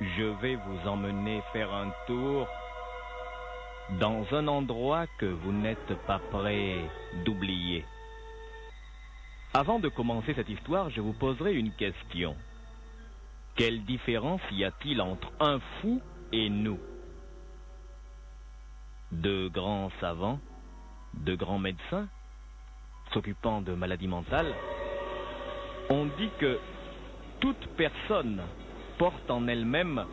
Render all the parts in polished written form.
Je vais vous emmener faire un tour dans un endroit que vous n'êtes pas prêt d'oublier. Avant de commencer cette histoire, je vous poserai une question. Quelle différence y a-t-il entre un fou et nous? De grands savants, de grands médecins, s'occupant de maladies mentales, on dit que toute personne porte en elle-même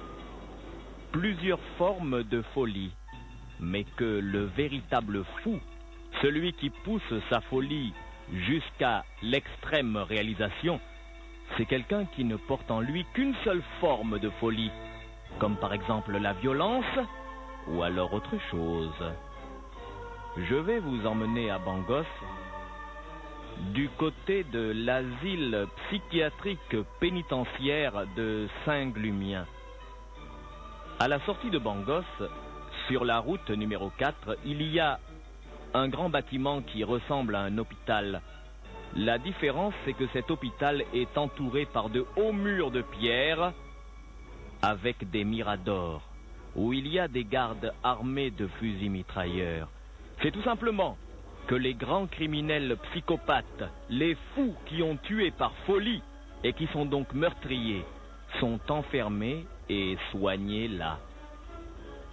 plusieurs formes de folie, mais que le véritable fou, celui qui pousse sa folie jusqu'à l'extrême réalisation, c'est quelqu'un qui ne porte en lui qu'une seule forme de folie, comme par exemple la violence ou alors autre chose. Je vais vous emmener à Bangos, du côté de l'asile psychiatrique pénitentiaire de Saint-Glumien. À la sortie de Bangos, sur la route numéro 4, il y a un grand bâtiment qui ressemble à un hôpital. La différence, c'est que cet hôpital est entouré par de hauts murs de pierre avec des miradors, où il y a des gardes armés de fusils mitrailleurs. C'est tout simplement que les grands criminels psychopathes, les fous qui ont tué par folie et qui sont donc meurtriers, sont enfermés et soignés là.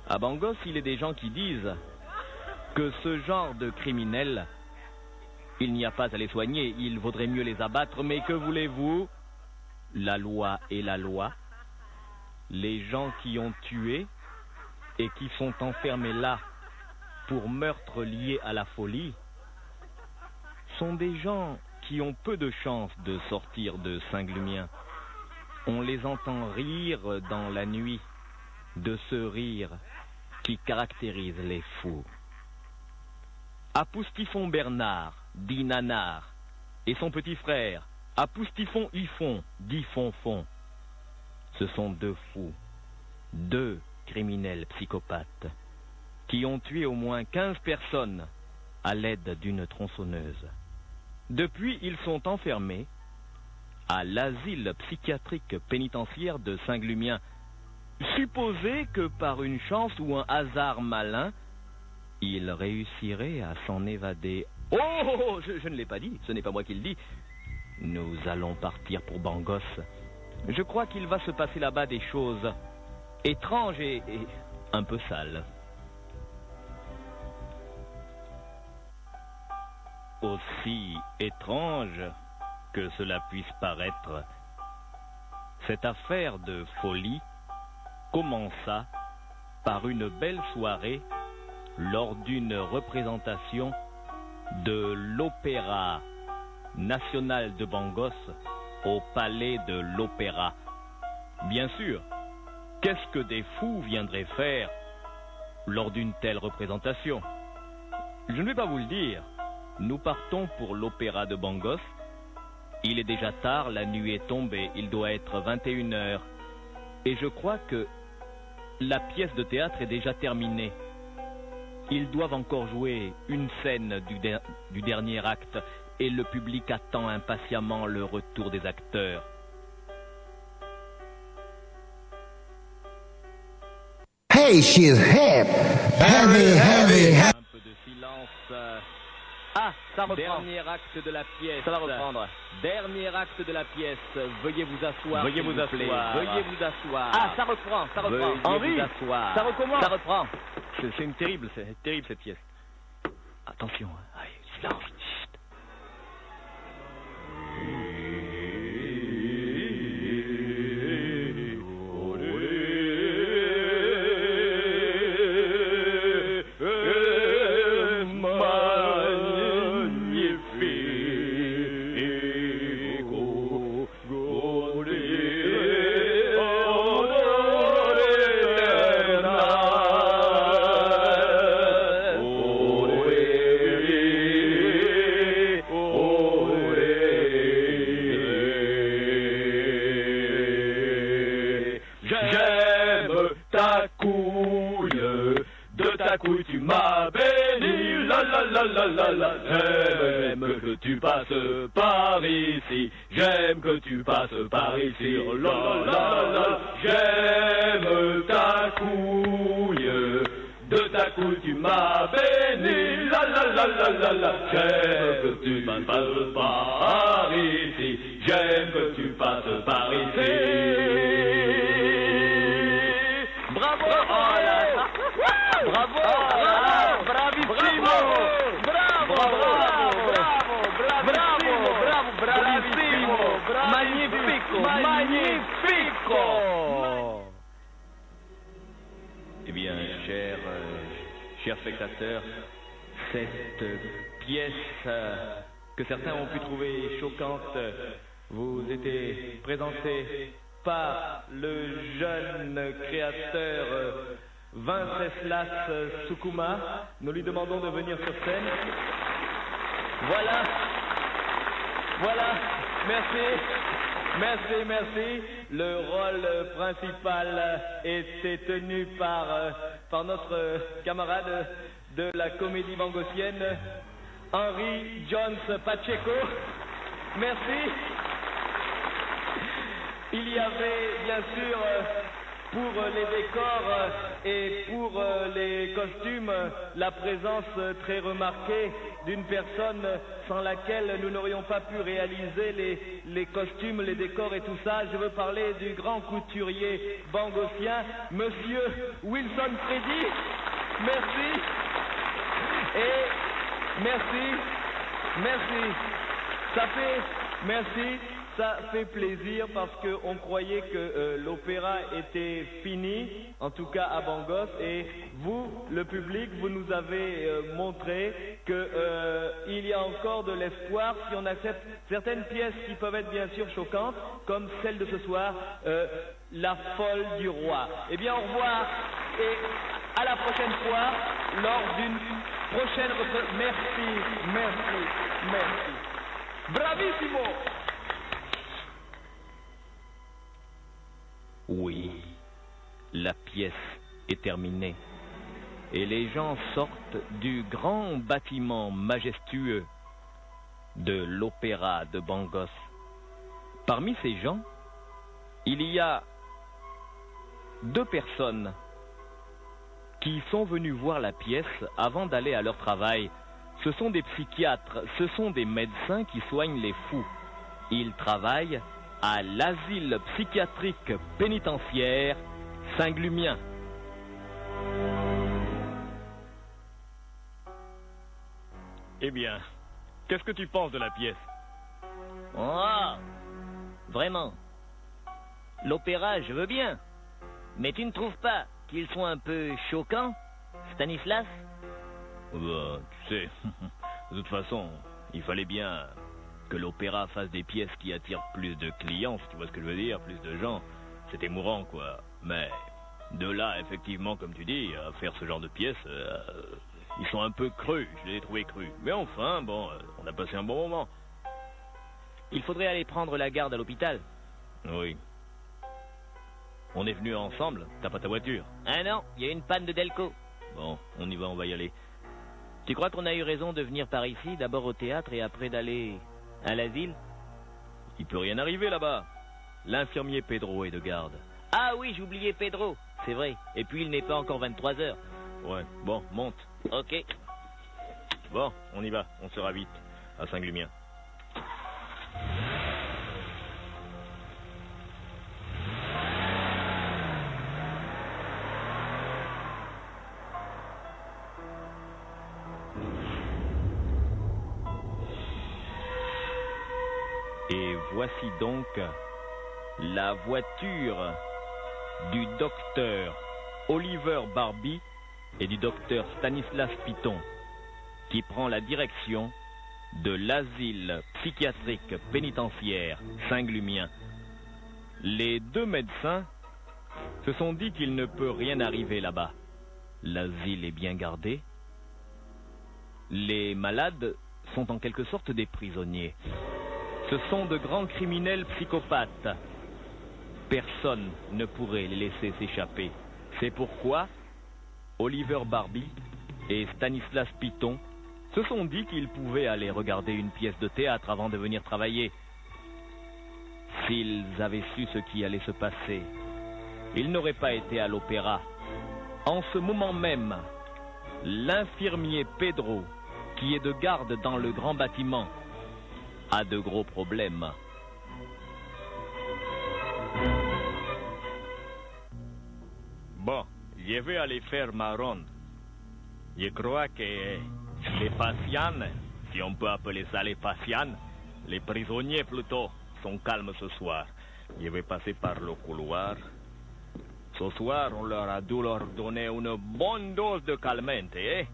À Bangos, il y a des gens qui disent que ce genre de criminels, il n'y a pas à les soigner, il vaudrait mieux les abattre, mais que voulez-vous? La loi est la loi. Les gens qui ont tué et qui sont enfermés là pour meurtre lié à la folie sont des gens qui ont peu de chances de sortir de Saint-Glumien. On les entend rire dans la nuit, de ce rire qui caractérise les fous. Apoustifon Bernard, dit Nanar, et son petit frère, Apoustifon Yfon, dit Fonfon. Ce sont deux fous, deux criminels psychopathes, qui ont tué au moins 15 personnes à l'aide d'une tronçonneuse. Depuis, ils sont enfermés à l'asile psychiatrique pénitentiaire de Saint-Glumien. Supposez que par une chance ou un hasard malin, ils réussiraient à s'en évader. Oh, je ne l'ai pas dit, ce n'est pas moi qui le dis. Nous allons partir pour Bangos. Je crois qu'il va se passer là-bas des choses étranges et un peu sales. Aussi étrange que cela puisse paraître, cette affaire de folie commença par une belle soirée lors d'une représentation de l'Opéra national de Bangos au palais de l'Opéra. Bien sûr, qu'est-ce que des fous viendraient faire lors d'une telle représentation? Je ne vais pas vous le dire. Nous partons pour l'Opéra de Bangos. Il est déjà tard, la nuit est tombée, il doit être 21 heures. Et je crois que la pièce de théâtre est déjà terminée. Ils doivent encore jouer une scène du dernier acte et le public attend impatiemment le retour des acteurs. Hey, she's hip. Heavy. Un peu de silence. Ah, ça reprend. Dernier acte de la pièce. Ça va reprendre. Dernier acte de la pièce. Veuillez vous asseoir. Veuillez vous asseoir. Veuillez vous asseoir. Ah, ça reprend. Ça reprend. Henri, vous asseoir. Ça recommence. Ça reprend. C'est terrible cette pièce. Attention. Allez, silence. tu passes par ici. J'aime que tu passes par ici. J'aime ta couille. De ta couille tu m'as béni. J'aime que tu passes par ici. J'aime que tu passes par ici. Bravo! Bravo! Bravissimo! Bravissimo! Magnifico! Eh bien, chers spectateurs, cette pièce que certains ont pu trouver choquante vous était présentée par le jeune créateur Venceslas Sukuma. Nous lui demandons de venir sur scène. Voilà, merci. Le rôle principal était tenu par notre camarade de la comédie bangosienne, Henry Jones Pacheco. Merci. Il y avait bien sûr pour les décors et pour les costumes la présence très remarquée d'une personne sans laquelle nous n'aurions pas pu réaliser les costumes, les décors et tout ça. Je veux parler du grand couturier bangosien, Monsieur Wilson Freddy. Merci. Et merci. Ça fait plaisir parce qu'on croyait que l'opéra était fini, en tout cas à Bangos, et vous, le public, vous nous avez montré qu'il y a encore de l'espoir si on accepte certaines pièces qui peuvent être bien sûr choquantes, comme celle de ce soir, La Folle du Roi. Eh bien, au revoir et à la prochaine fois lors d'une prochaine Merci. Bravissimo! Oui, la pièce est terminée et les gens sortent du grand bâtiment majestueux de l'opéra de Bangos. Parmi ces gens, il y a 2 personnes qui sont venues voir la pièce avant d'aller à leur travail. Ce sont des psychiatres, ce sont des médecins qui soignent les fous. Ils travaillent à l'asile psychiatrique pénitentiaire Saint-Glumien. Eh bien, qu'est-ce que tu penses de la pièce? Oh, vraiment. L'opéra, je veux bien. Mais tu ne trouves pas qu'ils sont un peu choquants, Stanislas? Tu sais, de toute façon, il fallait bien que l'opéra fasse des pièces qui attirent plus de clients, si tu vois ce que je veux dire, plus de gens. C'est émouvant, quoi. Mais de là, effectivement, comme tu dis, à faire ce genre de pièces, ils sont un peu crus, je les ai trouvés crus. Mais enfin, bon, on a passé un bon moment. Il faudrait aller prendre la garde à l'hôpital. Oui. On est venus ensemble, t'as pas ta voiture? Ah non, il y a une panne de Delco. Bon, on y va, on va y aller. Tu crois qu'on a eu raison de venir par ici, d'abord au théâtre et après d'aller à l'asile? Il peut rien arriver là-bas. L'infirmier Pedro est de garde. Ah oui, j'oubliais Pedro, c'est vrai. Et puis il n'est pas encore 23 heures. Ouais, bon, monte. Ok. Bon, on y va, on sera vite à Saint-Glumien. Et voici donc la voiture du docteur Oliver Barbie et du docteur Stanislas Piton qui prend la direction de l'asile psychiatrique pénitentiaire Saint-Glumien. Les 2 médecins se sont dit qu'il ne peut rien arriver là-bas. L'asile est bien gardé. Les malades sont en quelque sorte des prisonniers. Ce sont de grands criminels psychopathes. Personne ne pourrait les laisser s'échapper. C'est pourquoi Oliver Barbie et Stanislas Piton se sont dit qu'ils pouvaient aller regarder une pièce de théâtre avant de venir travailler. S'ils avaient su ce qui allait se passer, ils n'auraient pas été à l'opéra. En ce moment même, l'infirmier Pedro, qui est de garde dans le grand bâtiment, a de gros problèmes. Bon, je vais aller faire ma ronde. Je crois que les patients, si on peut appeler ça les patients, les prisonniers plutôt, sont calmes ce soir. Je vais passer par le couloir. Ce soir, on leur a dû leur donner une bonne dose de calmante, eh?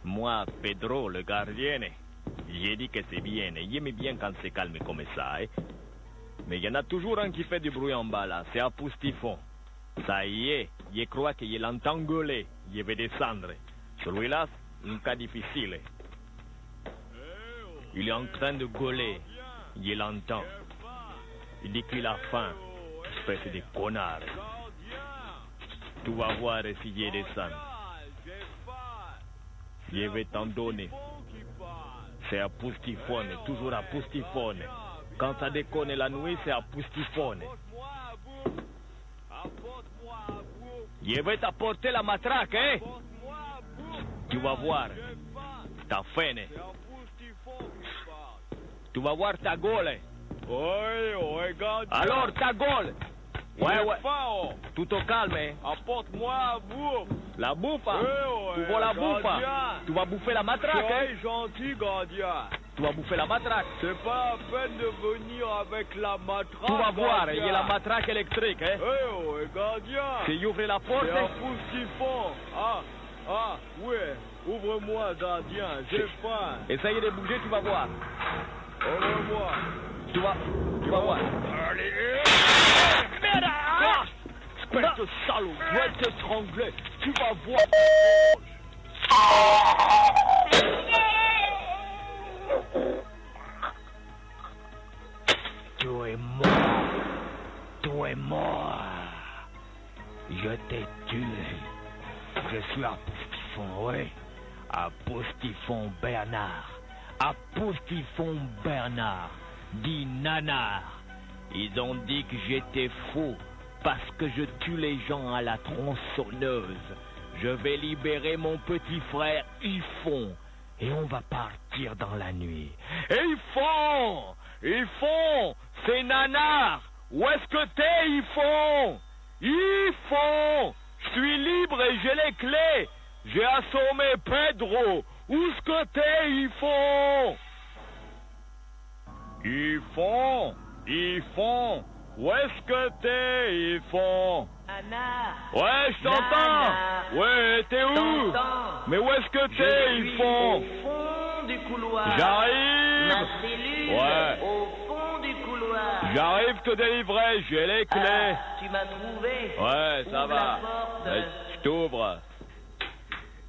Moi, Pedro, le gardien, j'ai dit que c'est bien. J'aime bien quand c'est calme comme ça, eh? Mais il y en a toujours un qui fait du bruit en bas, là. C'est un Pustifon. Ça y est, je crois qu'il l'entend gueuler. Je vais descendre. Celui-là, un cas difficile. Il est en train de gueuler. Je l'entends. Il dit qu'il a faim. Espèce de connard. Tu vas voir si je descends. Je vais t'en donner. C'est un Pustifone, toujours un Pustifone. Quand ça déconne la nuit, c'est un Pustifone. Je vais t'apporter la matraque, hein? Tu vas voir. Ta faim. Tu vas voir ta gueule. Ouais, gardien. Alors, ta gueule. Ouais. Faim, Tout au calme, hein? apporte-moi la bouffe. La bouffe, hein? Ouais, Tu veux la bouffe? gardien. Tu vas bouffer la matraque, hein? Sois gentil, gardien. Tu vas bouffer la matraque. C'est pas la peine de venir avec la matraque. Tu vas voir, il gardien. y a la matraque électrique, hein? Ouais, gardien. Si tu ouvres la porte, C'est un Pustifon. Ouais. Ouvre-moi, gardien. J'ai faim. essaye de bouger, tu vas voir. Ouvre-moi. Tu vas voir. Allez. Merde! Espèce de salaud, je vais t'étrangler. Tu vas voir. Tu es mort. Tu es mort. Je t'ai tué. Je suis un Pustifon, oui. Un Pustifon Bernard. Un Pustifon Bernard. Dit Nanar. Ils ont dit que j'étais fou parce que je tue les gens à la tronçonneuse. Je vais libérer mon petit frère Yfon et on va partir dans la nuit. Yfon! Yfon! C'est Nanar! Où est-ce que t'es, Yfon? Yfon! Je suis libre et j'ai les clés. J'ai assommé Pedro. Où est-ce que t'es, Yfon? Yfon! Yfon! Où est-ce que t'es, Yfon? Anna! Ouais, je t'entends! Ouais, t'es où? T'entends? Mais où est-ce que Je t'es, suis Yfon? au fond du couloir. J'arrive! Ma cellule Ouais. au fond du couloir. J'arrive te délivrer, j'ai les clés. Tu m'as trouvé? Ouais, ça Ouvre va. la porte. Je t'ouvre.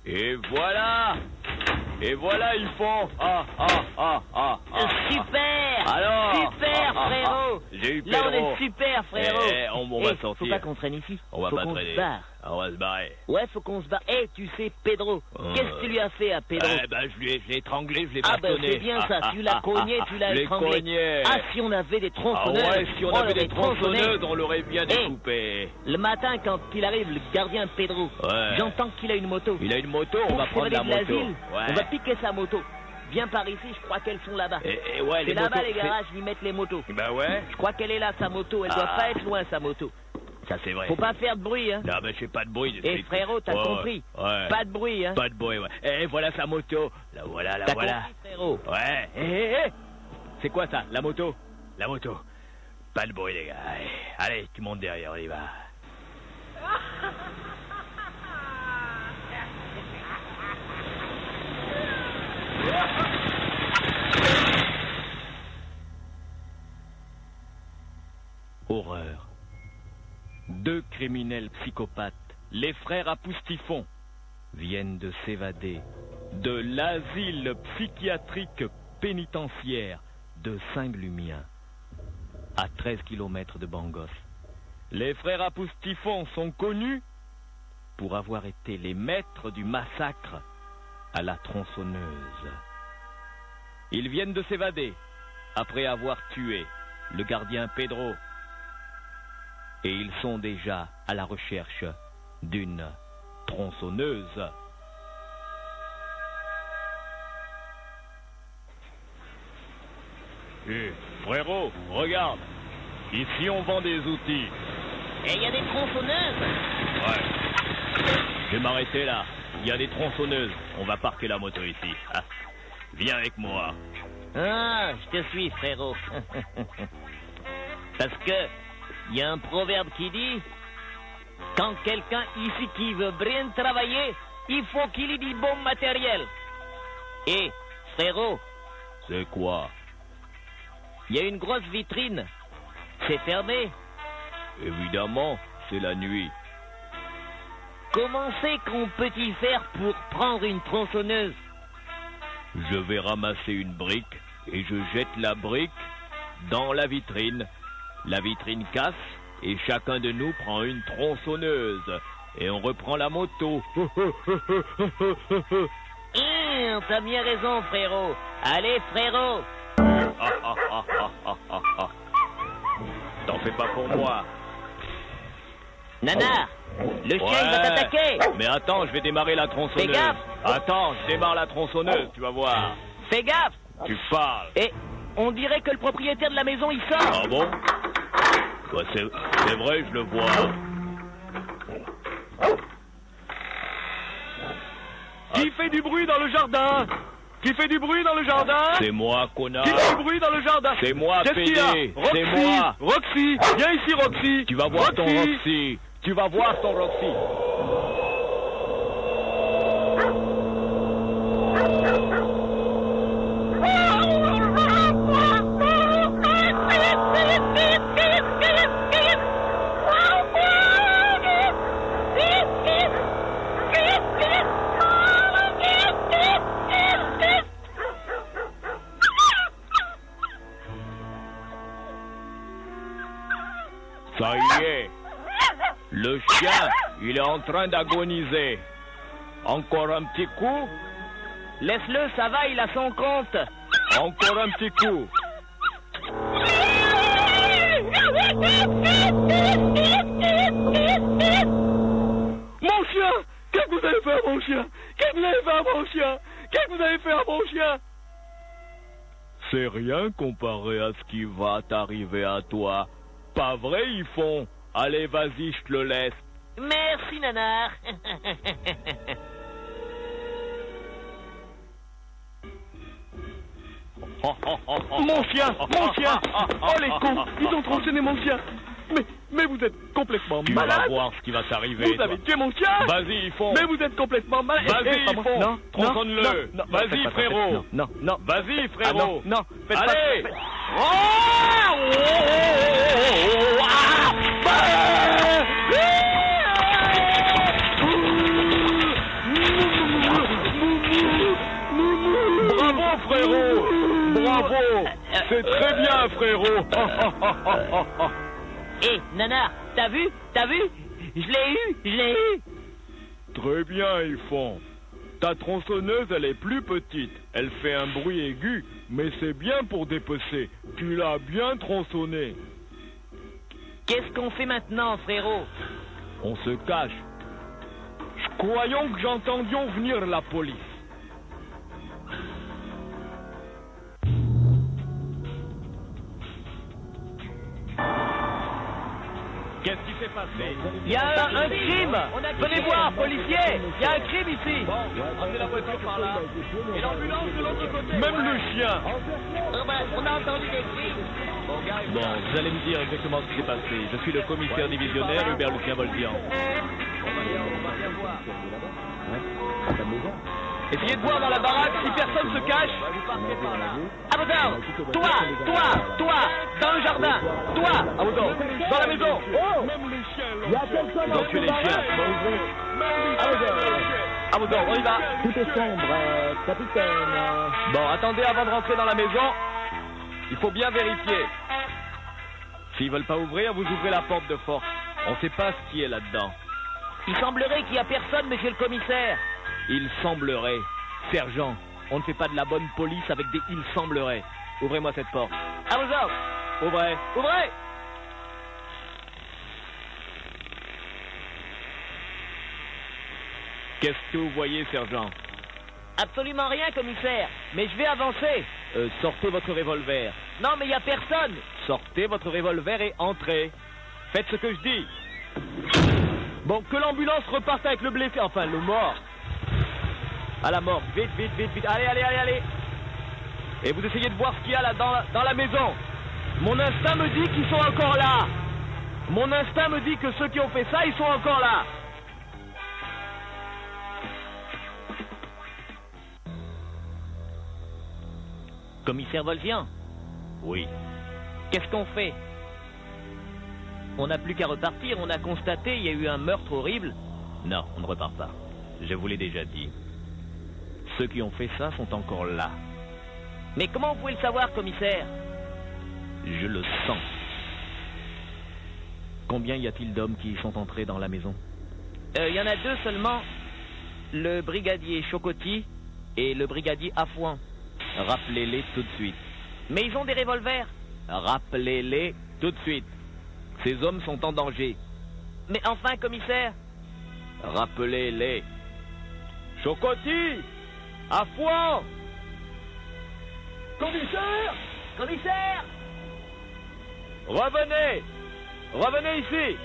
Et voilà! Et voilà, ils font. Super! Alors? Super, frérot! J'ai eu Là, on Pedro. est super, frérot! On va Eh, sortir. Faut pas qu'on traîne ici. On va faut pas qu'on traîner. se barre. On va se barrer. Ouais, faut qu'on se barre. Eh, tu sais, Pedro, qu'est-ce que tu lui as fait à Pedro? Eh ben, je l'ai étranglé, je l'ai Ah ben bastonné. c'est bien ça, tu l'as cogné, tu l'as Je l'ai étranglé. cogné. Ah, si on avait des Ah tronçonneuses. ouais, si on avait des tronçonné. tronçonneuses, on l'aurait bien Eh. découpé. Le matin, quand il arrive, le gardien Pedro, Ouais. j'entends qu'il a une moto. Il a une moto, on Pour va prendre s'évader la de moto. l'asile, Ouais. on va piquer sa moto. Viens par ici, je crois qu'elles sont là-bas. Et ouais, C'est les là-bas motos, les garages, ils mettent les motos. Ben ouais. Je crois qu'elle est là, sa moto. Elle doit Ah. pas être loin, sa moto. Ça c'est vrai. Faut pas faire de bruit, hein. Non, mais je fais pas de bruit. Eh frérot, t'as Ouais, compris? Ouais. Pas de bruit, hein. Pas de bruit, ouais. Eh, voilà sa moto. La voilà, la T'as voilà. compris, frérot? Ouais. C'est quoi ça, la moto? La moto. Pas de bruit, les gars. Allez, tu montes derrière, on y va. Horreur. Deux criminels psychopathes, les frères Apoustifon, viennent de s'évader de l'asile psychiatrique pénitentiaire de Saint-Glumien, à 13 km de Bangos. Les frères Apoustifon sont connus pour avoir été les maîtres du massacre à la tronçonneuse. Ils viennent de s'évader, après avoir tué le gardien Pedro. Et ils sont déjà à la recherche d'une tronçonneuse. Hé, frérot, regarde. Ici, on vend des outils. Et il y a des tronçonneuses. Ouais. Je vais m'arrêter là. Il y a des tronçonneuses. On va parquer la moto ici. Ah. Viens avec moi. Ah, je te suis, frérot. Parce que il y a un proverbe qui dit quand quelqu'un ici qui veut bien travailler, il faut qu'il ait du bon matériel. Et, frérot, C'est quoi? il y a une grosse vitrine. C'est fermé. Évidemment, c'est la nuit. Comment c'est qu'on peut y faire pour prendre une tronçonneuse? Je vais ramasser une brique et je jette la brique dans la vitrine. La vitrine casse et chacun de nous prend une tronçonneuse. Et on reprend la moto. T'as bien raison, frérot. Allez, frérot. T'en fais pas pour moi. Nanar, le chien il va t'attaquer. Mais attends, je vais démarrer la tronçonneuse. Fais gaffe. Attends, je démarre la tronçonneuse, tu vas voir. Fais gaffe. Tu parles. Et on dirait que le propriétaire de la maison il sort. Ah bon? Bah, c'est vrai, je le vois. Qui fait du bruit dans le jardin? Qui fait du bruit dans le jardin? C'est moi, connard. Qui fait du bruit dans le jardin? C'est moi, Qu'est-ce qu'il y a? PD. Roxy, C'est moi. Roxy, viens ici, Roxy. Tu vas voir ton Roxy. Tu vas voir ton Roxy. Ça y est. Le chien, il est en train d'agoniser. Encore un petit coup. Laisse-le, ça va, il a son compte. Encore un petit coup. Mon chien! Qu'est-ce que vous avez fait à mon chien? Qu'est-ce que vous avez fait à mon chien? Qu'est-ce que vous avez fait à mon chien? C'est rien comparé à ce qui va t'arriver à toi. Pas vrai, ils font. Allez, vas-y, je te le laisse. Merci, Nanar. Mon chien! Mon chien! Oh les cons! Ils ont tronçonné mon chien! Mais vous êtes complètement Tu vas malade! voir ce qui va t'arriver. Vous avez toi. tué mon chien! Vas-y, ils font. Mais vous êtes complètement malade! Vas-y, Eh, pas moi. Fon. Non, Tronçonne-le. non, non, non, Vas-y, faites pas ça, frérot. faites- Non, non, Vas-y, Ah, frérot. non, non, faites pas ça, Allez. faites- Bravo, frérot. Bravo. C'est très bien, frérot. Hé, Nanar, t'as vu? T'as vu? Je l'ai eu. Très bien, ils font. Ta tronçonneuse, elle est plus petite. Elle fait un bruit aigu, mais c'est bien pour dépecer. Tu l'as bien tronçonnée. Qu'est-ce qu'on fait maintenant, frérot? On se cache. Croyons que j'entendions venir la police. Qu'est-ce qui s'est passé? Il y a un crime. Venez voir, policier. Il y a un crime ici. Amenez la voiture par là. Et l'ambulance de l'autre côté. Même le chien. On a entendu des cris. Bon, vous allez me dire exactement ce qui s'est passé. Je suis le commissaire divisionnaire Hubert Lucien Voldian. Essayez de voir dans la baraque si personne se cache. Abodor, toi, dans le jardin. Toi, Abodor, dans la maison. Même les chiens l'ont Ils ont tué les chiens. Abodor, on y va. Tout est sombre, capitaine. Bon, attendez avant de rentrer dans la maison. Il faut bien vérifier. S'ils veulent pas ouvrir, vous ouvrez la porte de force. On sait pas ce qui est là-dedans. il semblerait qu'il n'y a personne, monsieur le commissaire. Il semblerait. Sergent, On ne fait pas de la bonne police avec des il semblerait. Ouvrez-moi cette porte. À vos ordres. Ouvrez. Ouvrez. Qu'est-ce que vous voyez, sergent? Absolument rien, commissaire. Mais je vais avancer. Sortez votre revolver. Non, mais il n'y a personne. Sortez votre revolver et entrez. Faites ce que je dis. Bon, que l'ambulance reparte avec le blessé, enfin le mort. À la mort, vite, vite, vite, vite. Allez, allez, allez, allez. Et vous essayez de voir ce qu'il y a là dans la maison. Mon instinct me dit qu'ils sont encore là. Mon instinct me dit que ceux qui ont fait ça, ils sont encore là. Commissaire Volvian. Oui. Qu'est-ce qu'on fait? On n'a plus qu'à repartir, on a constaté, il y a eu un meurtre horrible. Non, on ne repart pas. Je vous l'ai déjà dit. Ceux qui ont fait ça sont encore là. Mais comment vous pouvez le savoir, commissaire? Je le sens. Combien y a-t-il d'hommes qui sont entrés dans la maison? Il y en a 2 seulement. Le brigadier Chocotti et le brigadier Afouan. Rappelez-les tout de suite. Mais ils ont des revolvers. Rappelez-les tout de suite. Ces hommes sont en danger. Mais enfin, commissaire. Rappelez-les. Chocotti! Afouan! Commissaire! Commissaire! Revenez! Revenez ici!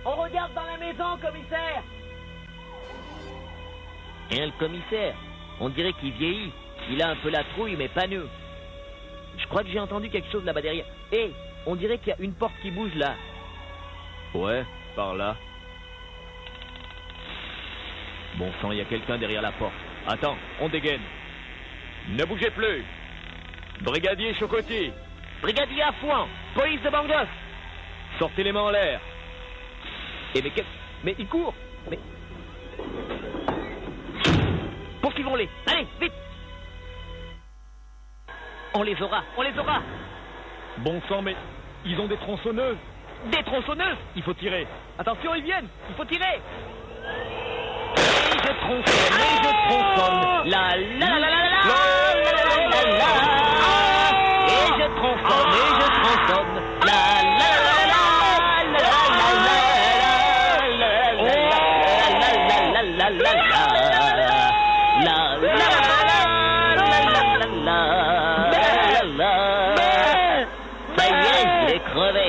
On regarde dans la maison, commissaire! Et le commissaire, on dirait qu'il vieillit. Il a un peu la trouille, mais pas nous. Je crois que j'ai entendu quelque chose là-bas derrière. Hé, on dirait qu'il y a une porte qui bouge là. Ouais, par là. Bon sang, il y a quelqu'un derrière la porte. Attends, on dégaine. Ne bougez plus. Brigadier Chocotti. Brigadier Afouan, police de Bangos. Sortez les mains en l'air. Et mais il court. Mais... Poursuivons-les. Allez, vite. On les aura, on les aura. Bon sang, mais ils ont des tronçonneuses. Des tronçonneuses? Il faut tirer. Attention, ils viennent. Il faut tirer. Et je tronçonne, et je tronçonne. La la la la la la la la la. Et je tronçonne, et je tronçonne. La la la la la la la la la la la la. Ça y est, il est crevé.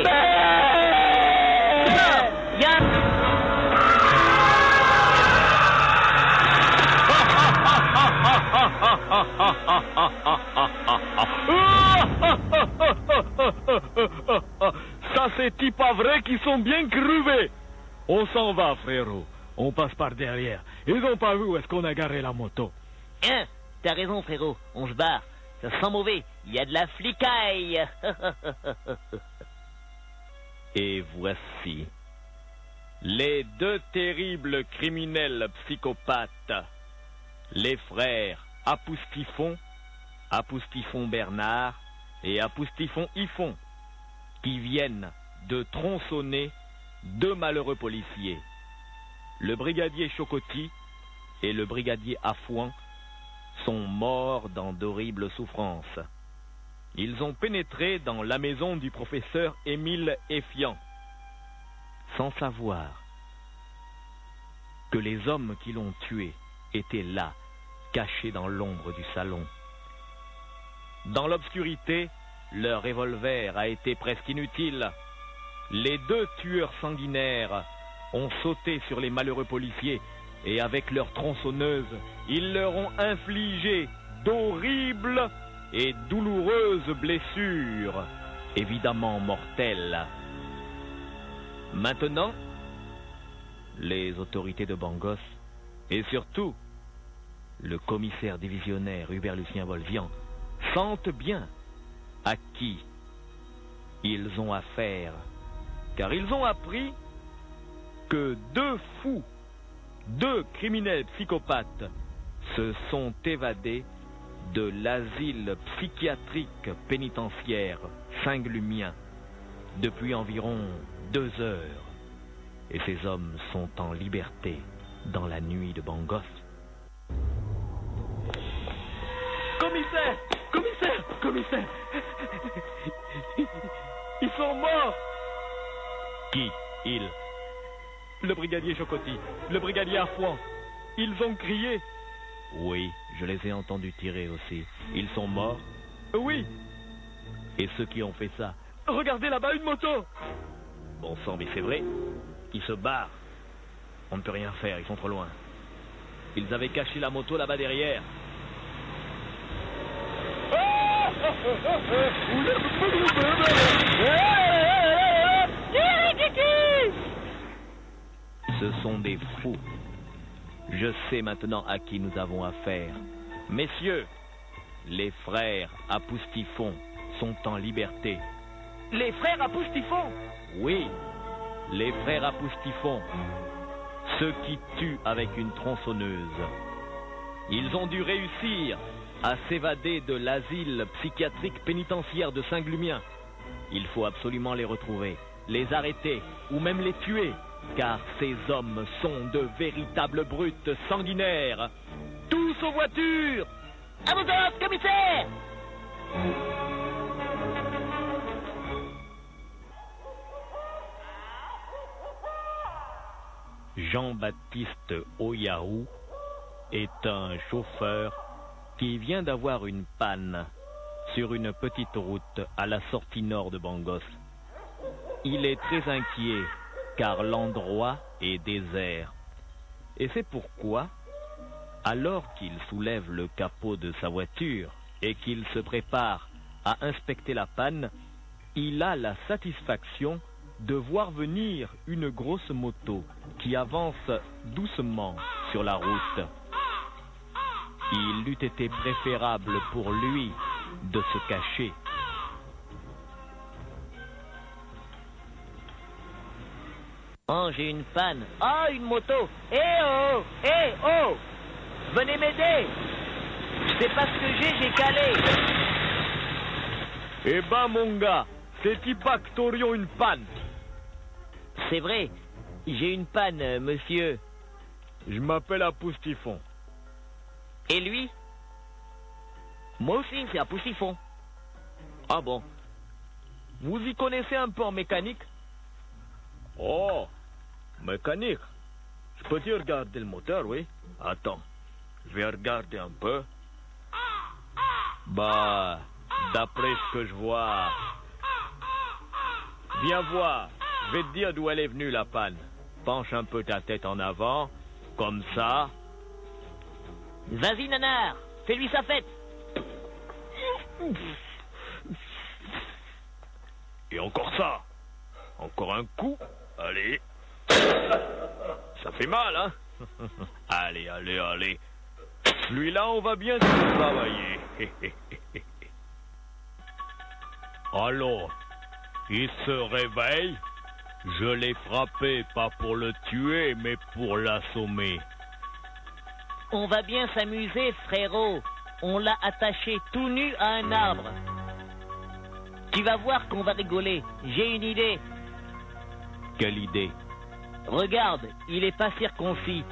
Ça, c'est pas vrai qu'ils sont bien crevés. On s'en va, frérot. On passe par derrière. Ils n'ont pas vu où est-ce qu'on a garé la moto. Hein, t'as raison, frérot. On se barre. Ça sent mauvais. Il y a de la flicaille. Et voici les 2 terribles criminels psychopathes, les frères Apoustifon Bernard et Apoustifon Yfon, qui viennent de tronçonner 2 malheureux policiers, le brigadier Chocotti et le brigadier Afouan sont morts dans d'horribles souffrances. Ils ont pénétré dans la maison du professeur Émile Effian, sans savoir que les hommes qui l'ont tué étaient là, cachés dans l'ombre du salon. Dans l'obscurité, leur revolver a été presque inutile. Les 2 tueurs sanguinaires ont sauté sur les malheureux policiers et avec leurs tronçonneuses, ils leur ont infligé d'horribles et douloureuses blessures, évidemment mortelles. Maintenant, les autorités de Bangos et surtout le commissaire divisionnaire Hubert-Lucien Volvian sentent bien à qui ils ont affaire, car ils ont appris que 2 fous, 2 criminels psychopathes se sont évadés de l'asile psychiatrique pénitentiaire Saint-Glumien depuis environ 2 heures. Et ces hommes sont en liberté dans la nuit de Bangos. Commissaire! Commissaire! Commissaire! Ils sont morts! Qui? Ils? Le brigadier Chocotti, le brigadier Arfouan. Ils ont crié. Oui, je les ai entendus tirer aussi. Ils sont morts? Oui, Et ceux qui ont fait ça? regardez là-bas une moto. Bon sang, mais c'est vrai. Ils se barrent. On ne peut rien faire, ils sont trop loin. Ils avaient caché la moto là-bas derrière. Ce sont des fous. Je sais maintenant à qui nous avons affaire. Messieurs, les frères Apoustifon sont en liberté. Les frères Apoustifon. Oui, les frères Apoustifon, ceux qui tuent avec une tronçonneuse. Ils ont dû réussir à s'évader de l'asile psychiatrique pénitentiaire de Saint-Glumien. Il faut absolument les retrouver, les arrêter ou même les tuer, car ces hommes sont de véritables brutes sanguinaires. Tous aux voitures! À vos ordres, commissaire. Jean-Baptiste Oyahou est un chauffeur qui vient d'avoir une panne sur une petite route à la sortie nord de Bangos. Il est très inquiet car l'endroit est désert. Et c'est pourquoi, alors qu'il soulève le capot de sa voiture et qu'il se prépare à inspecter la panne, il a la satisfaction de voir venir une grosse moto qui avance doucement sur la route. Il eût été préférable pour lui de se cacher. Oh, j'ai une panne. Oh, une moto. Eh oh, eh oh. Venez m'aider. Je sais pas ce que j'ai calé. Eh ben mon gars, c'est pas que t'aurions une panne. C'est vrai, j'ai une panne, monsieur. Je m'appelle Apoustifon. Et lui? Moi aussi, c'est Apoustifon. Ah bon? Vous y connaissez un peu en mécanique? Oh, mécanique. Je peux te regarder le moteur, oui? Attends, je vais regarder un peu. Bah, d'après ce que je vois... Viens voir, je vais te dire d'où elle est venue la panne. Penche un peu ta tête en avant, comme ça. Vas-y, nanar, fais-lui sa fête. Et encore ça. Encore un coup. Allez. Ça fait mal, hein? Allez, allez, allez. Celui-là, on va bien travailler. Alors, il se réveille. Je l'ai frappé, pas pour le tuer, mais pour l'assommer. On va bien s'amuser, frérot. On l'a attaché tout nu à un arbre. Tu vas voir qu'on va rigoler. J'ai une idée. Quelle idée? Regarde, il est pas circoncis.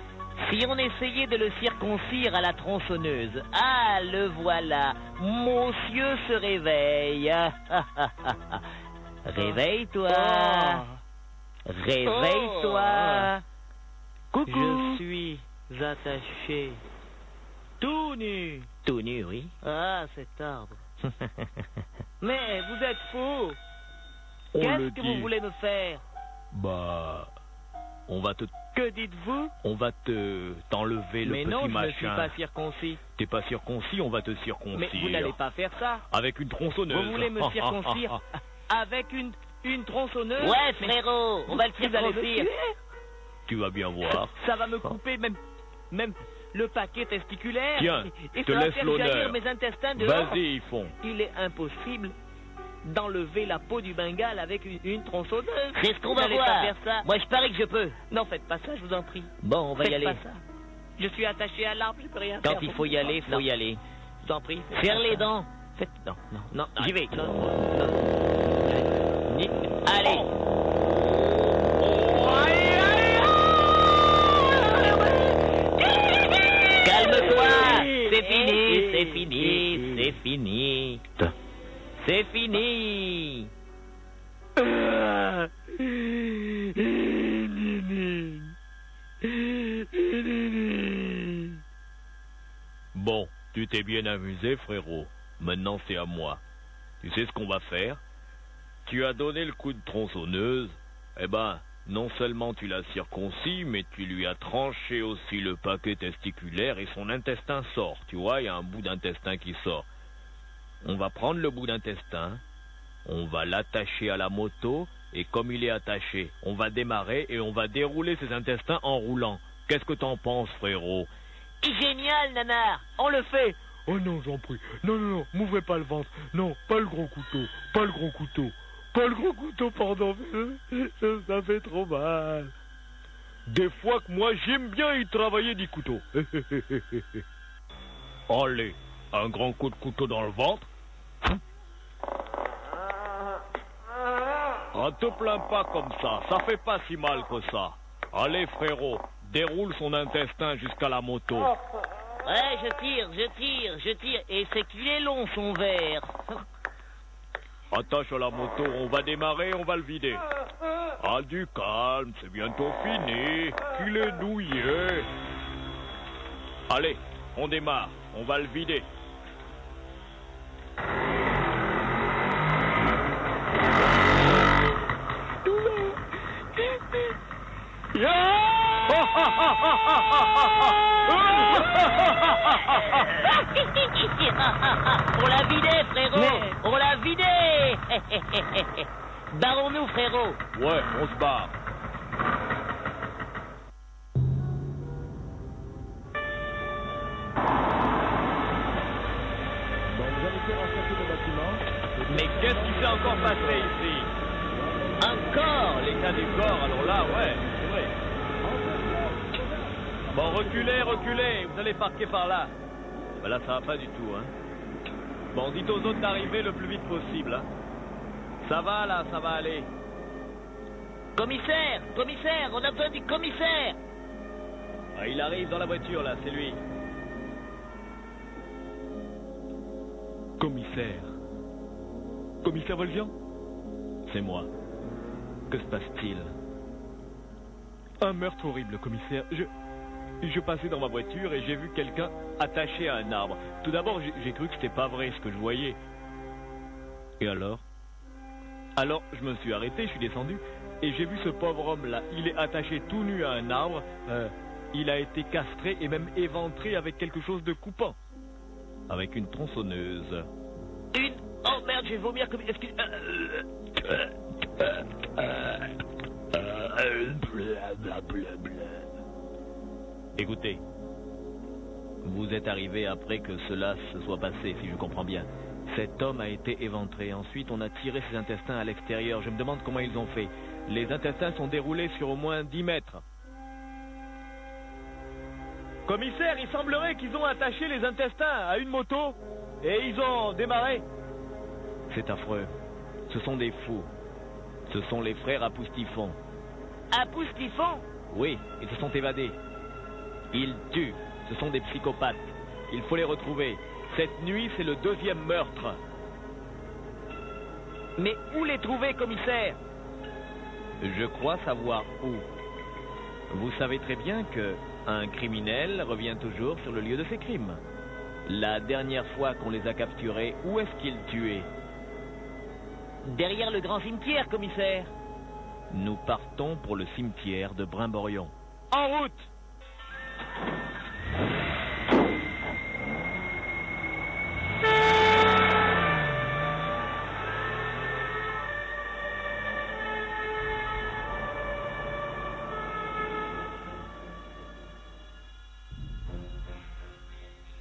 Si on essayait de le circoncire à la tronçonneuse. Ah, le voilà. Monsieur se réveille. Réveille-toi. Réveille-toi. Coucou. Je suis attaché. Tout nu. Tout nu, oui. Ah, cet arbre. Mais vous êtes fou. On Qu'est-ce le que dit. vous voulez me faire? Bah, on va te... Que dites-vous? On va t'enlever le Mais petit non, je machin. ne suis pas circoncis. T'es pas circoncis, on va te circoncire. Mais vous n'allez pas faire ça. Avec une tronçonneuse. Vous voulez me circoncire avec une tronçonneuse? Ouais, frérot, on va le circoncire. Tu vas bien voir. Ça va me couper même le paquet testiculaire. Tiens, et je te ça va laisse faire l'honneur. jaillir mes intestins dehors. Vas-y, ils font. Il est impossible d'enlever la peau du Bengale avec une tronçonneuse. C'est ce qu'on va voir. Pas faire ça. Moi, je parie que je peux. Non, faites pas ça, je vous en prie. Bon, on va y aller. Pas ça. Je suis attaché à l'arbre, je peux rien faire. Quand il faut y aller, faut y aller. Je vous en prie. Serre les dents. Faites... Non, j'y vais. Allez. Calme-toi. C'est fini, c'est C'est fini, c'est fini. C'est fini. Bon, tu t'es bien amusé, frérot. Maintenant, c'est à moi. Tu sais ce qu'on va faire? Tu as donné le coup de tronçonneuse. Eh ben, non seulement tu l'as circoncis, mais tu lui as tranché aussi le paquet testiculaire et son intestin sort. Tu vois, il y a un bout d'intestin qui sort. On va prendre le bout d'intestin, on va l'attacher à la moto, et comme il est attaché, on va démarrer et on va dérouler ses intestins en roulant. Qu'est-ce que t'en penses, frérot? Génial, nanar. On le fait. Oh non, j'en prie. Non, non, non, m'ouvrez pas le ventre. Non, pas le gros couteau. Pas le gros couteau. Pas le gros couteau, pardon. Ça fait trop mal. Des fois que moi, j'aime bien y travailler du couteau. Allez, un grand coup de couteau dans le ventre. Ah, te plains pas comme ça fait pas si mal que ça. Allez, frérot, déroule son intestin jusqu'à la moto. Ouais, je tire. Et c'est qu'il est long, son verre. Attache à la moto, on va démarrer, on va le vider. Ah, du calme, c'est bientôt fini. Qu'il est douillet. Allez, on démarre, on va le vider. On l'a vidé, frérot. On l'a vidé. Barrons-nous, frérot. Ouais, on se barre. Bon, vous allez faire encercler le bâtiment. Mais qu'est-ce qui s'est encore passé ici? Un corps, l'état du corps, alors là, ouais, c'est vrai. Bon, reculez, vous allez parquer par là. Ben là, ça va pas du tout, hein. Bon, dites aux autres d'arriver le plus vite possible, hein. Ça va, là, ça va aller. Commissaire, on a besoin du commissaire. Ah, il arrive dans la voiture, là, c'est lui. Commissaire. Commissaire Volvian? C'est moi. Que se passe-t-il? Un meurtre horrible, commissaire. Je passais dans ma voiture et j'ai vu quelqu'un Attaché à un arbre. Tout d'abord, j'ai cru que c'était pas vrai ce que je voyais. Et alors? Alors, je me suis arrêté, je suis descendu, et j'ai vu ce pauvre homme-là. Il est attaché tout nu à un arbre. Il a été castré et même éventré avec quelque chose de coupant. Avec une tronçonneuse. Oh merde, je vais vomir comme... Écoutez, vous êtes arrivé après que cela se soit passé, si je comprends bien. Cet homme a été éventré. Ensuite, on a tiré ses intestins à l'extérieur. Je me demande comment ils ont fait. Les intestins sont déroulés sur au moins 10 mètres. Commissaire, il semblerait qu'ils ont attaché les intestins à une moto et ils ont démarré. C'est affreux. Ce sont des fous. Ce sont les frères Apoustifon. Apoustifon? Oui, ils se sont évadés. Ils tuent. Ce sont des psychopathes. Il faut les retrouver. Cette nuit, c'est le 2e meurtre. Mais où les trouver, commissaire? Je crois savoir où. Vous savez très bien que un criminel revient toujours sur le lieu de ses crimes. La dernière fois qu'on les a capturés, où est-ce qu'ils tuaient? Derrière le grand cimetière, commissaire. Nous partons pour le cimetière de Brimborion. En route!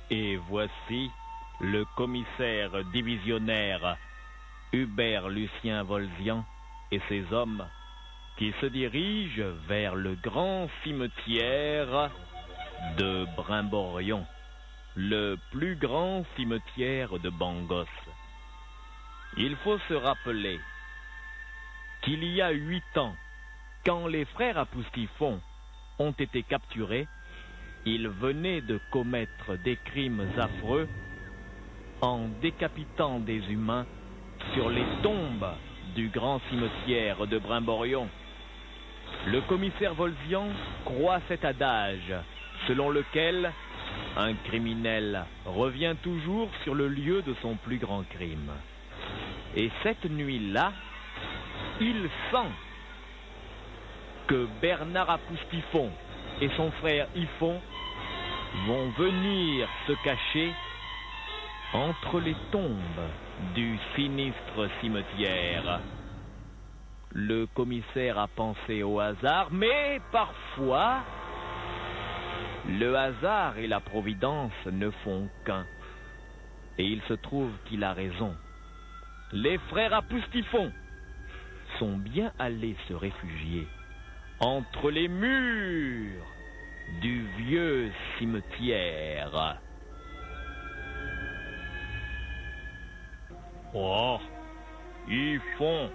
Et voici le commissaire divisionnaire Hubert Lucien Volvian et ses hommes qui se dirigent vers le grand cimetière de Brimborion, le plus grand cimetière de Bangos. Il faut se rappeler qu'il y a 8 ans, quand les frères Apoustifon ont été capturés, ils venaient de commettre des crimes affreux en décapitant des humains sur les tombes du grand cimetière de Brimborion. Le commissaire Volzian croit cet adage selon lequel un criminel revient toujours sur le lieu de son plus grand crime. Et cette nuit-là, il sent que Bernard Apoustifon et son frère Yfon vont venir se cacher entre les tombes du sinistre cimetière. Le commissaire a pensé au hasard, mais parfois, le hasard et la providence ne font qu'un. Et il se trouve qu'il a raison. Les frères Apoustifon sont bien allés se réfugier entre les murs du vieux cimetière. Oh, Yfon,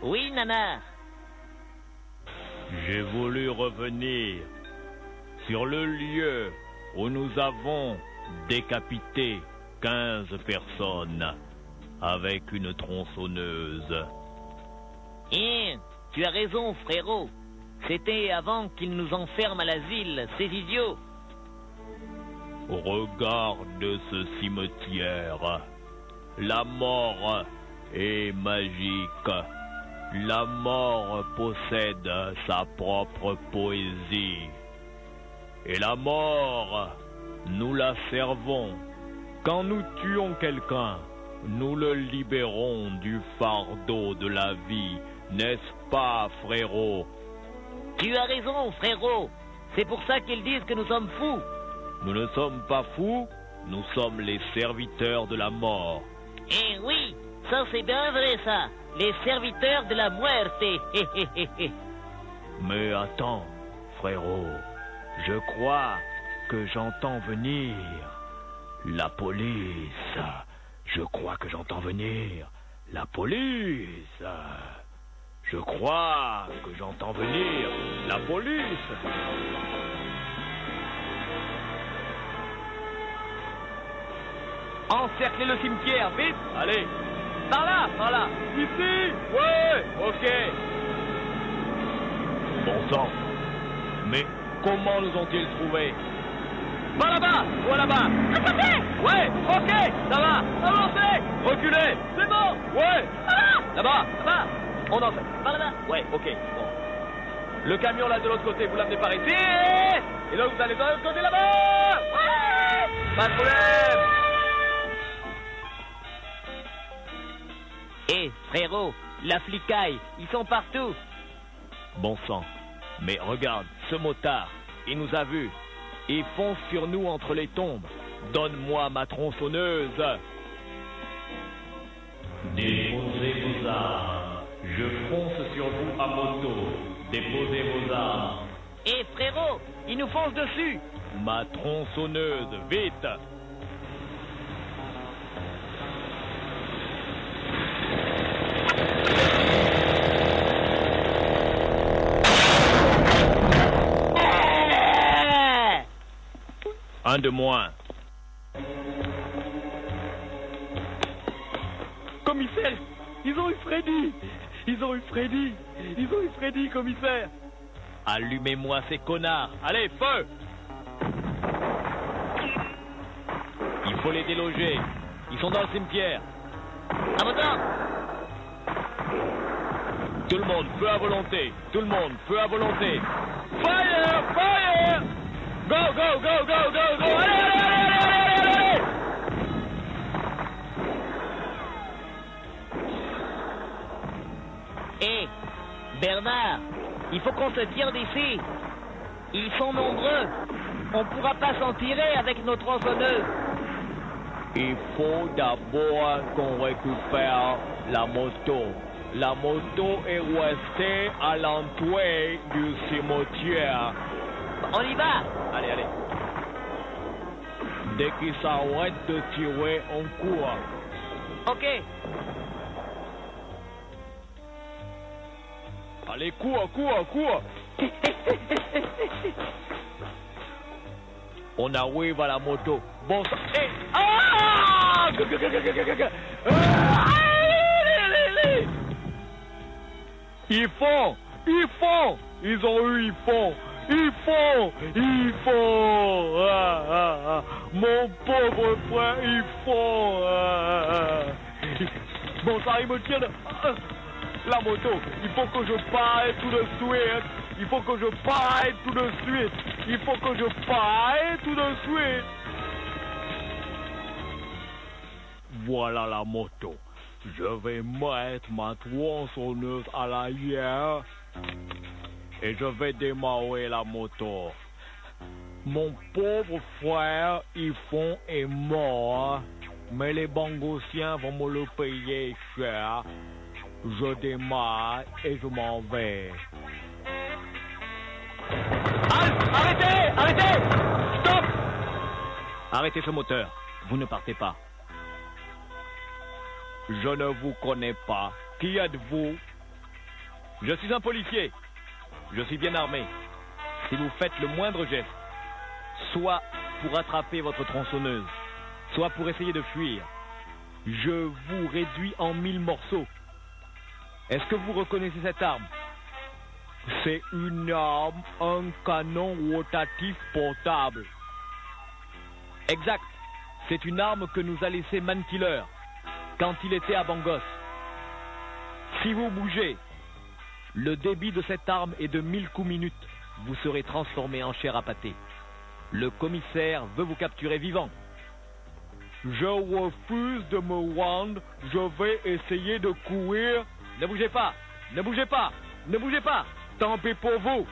Oui, Nanar. j'ai voulu revenir sur le lieu où nous avons décapité 15 personnes avec une tronçonneuse. Tu as raison, frérot. C'était avant qu'ils nous enferment à l'asile, ces idiots. Regarde ce cimetière. La mort est magique. La mort possède sa propre poésie. Et la mort, nous la servons. Quand nous tuons quelqu'un, nous le libérons du fardeau de la vie. N'est-ce pas, frérot? Tu as raison, frérot. C'est pour ça qu'ils disent que nous sommes fous. Nous ne sommes pas fous, nous sommes les serviteurs de la mort. Eh oui, ça c'est bien vrai, ça. Les serviteurs de la muerte. Mais attends, frérot, je crois que j'entends venir la police. Je crois que j'entends venir la police. Je crois que j'entends venir la police. Encerclez le cimetière, vite! Allez, Par là, par là! ici. Ouais, ok. Bon sang. Mais comment nous ont-ils trouvés? Par là-bas! Ou là-bas! Ouais, ok! Ça va! Avancez! Reculez! C'est bon! Ouais. Là-bas! Là-bas! On en fait. Par là-bas! Ouais, ok. Bon. Le camion là de l'autre côté, vous l'amenez par ici! Et là, vous allez de l'autre côté là-bas! Ouais! Pas de problème! Eh, frérot, la flicaille, ils sont partout. Bon sang. Mais regarde, ce motard, il nous a vus. Il fonce sur nous entre les tombes. Donne-moi ma tronçonneuse. Déposez vos armes. Je fonce sur vous à moto. Déposez vos armes. Eh, frérot, ils nous foncent dessus. Ma tronçonneuse, vite. Un de moins. Commissaire! Ils ont eu Freddy! Ils ont eu Freddy! Ils ont eu Freddy, commissaire! Allumez-moi ces connards. Allez, feu! Il faut les déloger. Ils sont dans le cimetière. À votre Tout le monde, feu à volonté. Tout le monde, feu à volonté. Fire! Fire! Go, go, go, go, go, go! Allez, allez, allez, allez, allez, allez! Eh, Bernard, il faut qu'on se tire d'ici. Ils sont nombreux. On pourra pas s'en tirer avec nos tronçonneuses. Il faut d'abord qu'on récupère la moto. La moto est restée à l'entrée du cimetière. On y va. Allez, allez. Dès qu'ils s'arrêtent de tirer, on court. Ok. Allez, cours, cours, cours. On arrive à la moto. Bon sang. Hey. Ah! Ils font. Ils ont eu, ils font. Mon pauvre frère, ils font. Bon, ça, il me tient de... La moto, il faut que je parle tout de suite. Voilà la moto. Je vais mettre ma tronçonneuse à l'arrière et je vais démarrer la moto. Mon pauvre frère, Yvon est mort, mais les Bangossiens vont me le payer cher. Je démarre et je m'en vais. Arrêtez! Stop! Arrêtez ce moteur. Vous ne partez pas. Je ne vous connais pas. Qui êtes-vous? Je suis un policier. Je suis bien armé. Si vous faites le moindre geste, soit pour attraper votre tronçonneuse, soit pour essayer de fuir, je vous réduis en 1000 morceaux. Est-ce que vous reconnaissez cette arme? C'est une arme, un canon rotatif portable. Exact. C'est une arme que nous a laissé Mankiller quand il était à Bangos. Si vous bougez, le débit de cette arme est de 1000 coups minutes. Vous serez transformé en chair à pâté. Le commissaire veut vous capturer vivant. Je refuse de me rendre. Je vais essayer de courir. Ne bougez pas. Tant pis pour vous.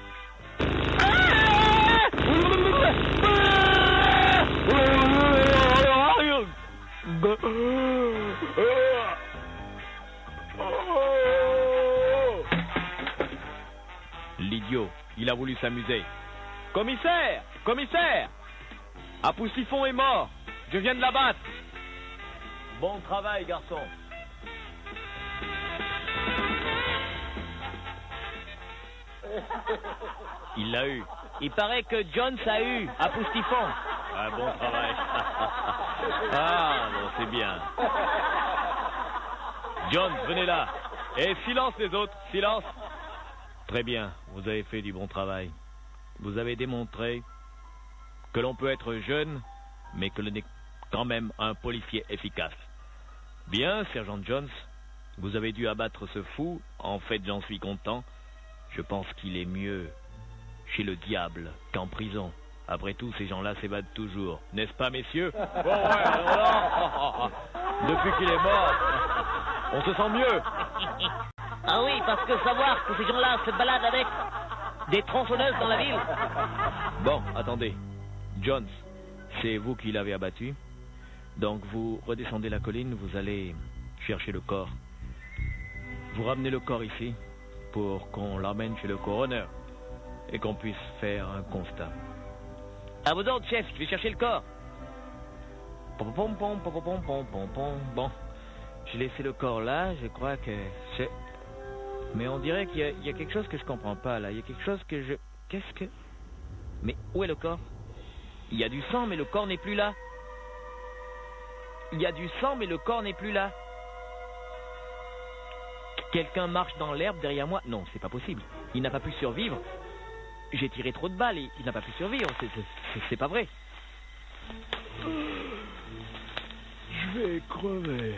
L'idiot, il a voulu s'amuser. Commissaire! Apoustifon est mort. Je viens de l'abattre. Bon travail, garçon. Il l'a eu. Il paraît que Jones a eu Apoustifon. Ah, bon travail. Ah, bon, c'est bien. Jones, venez là. Et silence les autres, silence. Très bien, vous avez fait du bon travail. Vous avez démontré que l'on peut être jeune, mais que l'on est quand même un policier efficace. Bien, sergent Jones, vous avez dû abattre ce fou. En fait, j'en suis content. Je pense qu'il est mieux chez le diable qu'en prison. Après tout, ces gens-là s'évadent toujours. N'est-ce pas, messieurs? Bon, ouais, alors, depuis qu'il est mort, on se sent mieux. Ah oui, parce que savoir que ces gens-là se baladent avec des tronçonneuses dans la ville. Bon, attendez. Jones, c'est vous qui l'avez abattu. Donc vous redescendez la colline, vous allez chercher le corps. Vous ramenez le corps ici pour qu'on l'emmène chez le coroner et qu'on puisse faire un constat. À vos ordres, chef, je vais chercher le corps. Bon, j'ai laissé le corps là, je crois que c'est... Mais on dirait qu'il y a quelque chose que je comprends pas là. Il y a quelque chose que je... Qu'est-ce que... Mais où est le corps? Il y a du sang, mais le corps n'est plus là. Il y a du sang, mais le corps n'est plus là. Quelqu'un marche dans l'herbe derrière moi? Non, c'est pas possible. Il n'a pas pu survivre. J'ai tiré trop de balles et il n'a pas pu survivre. C'est pas vrai. Je vais crever.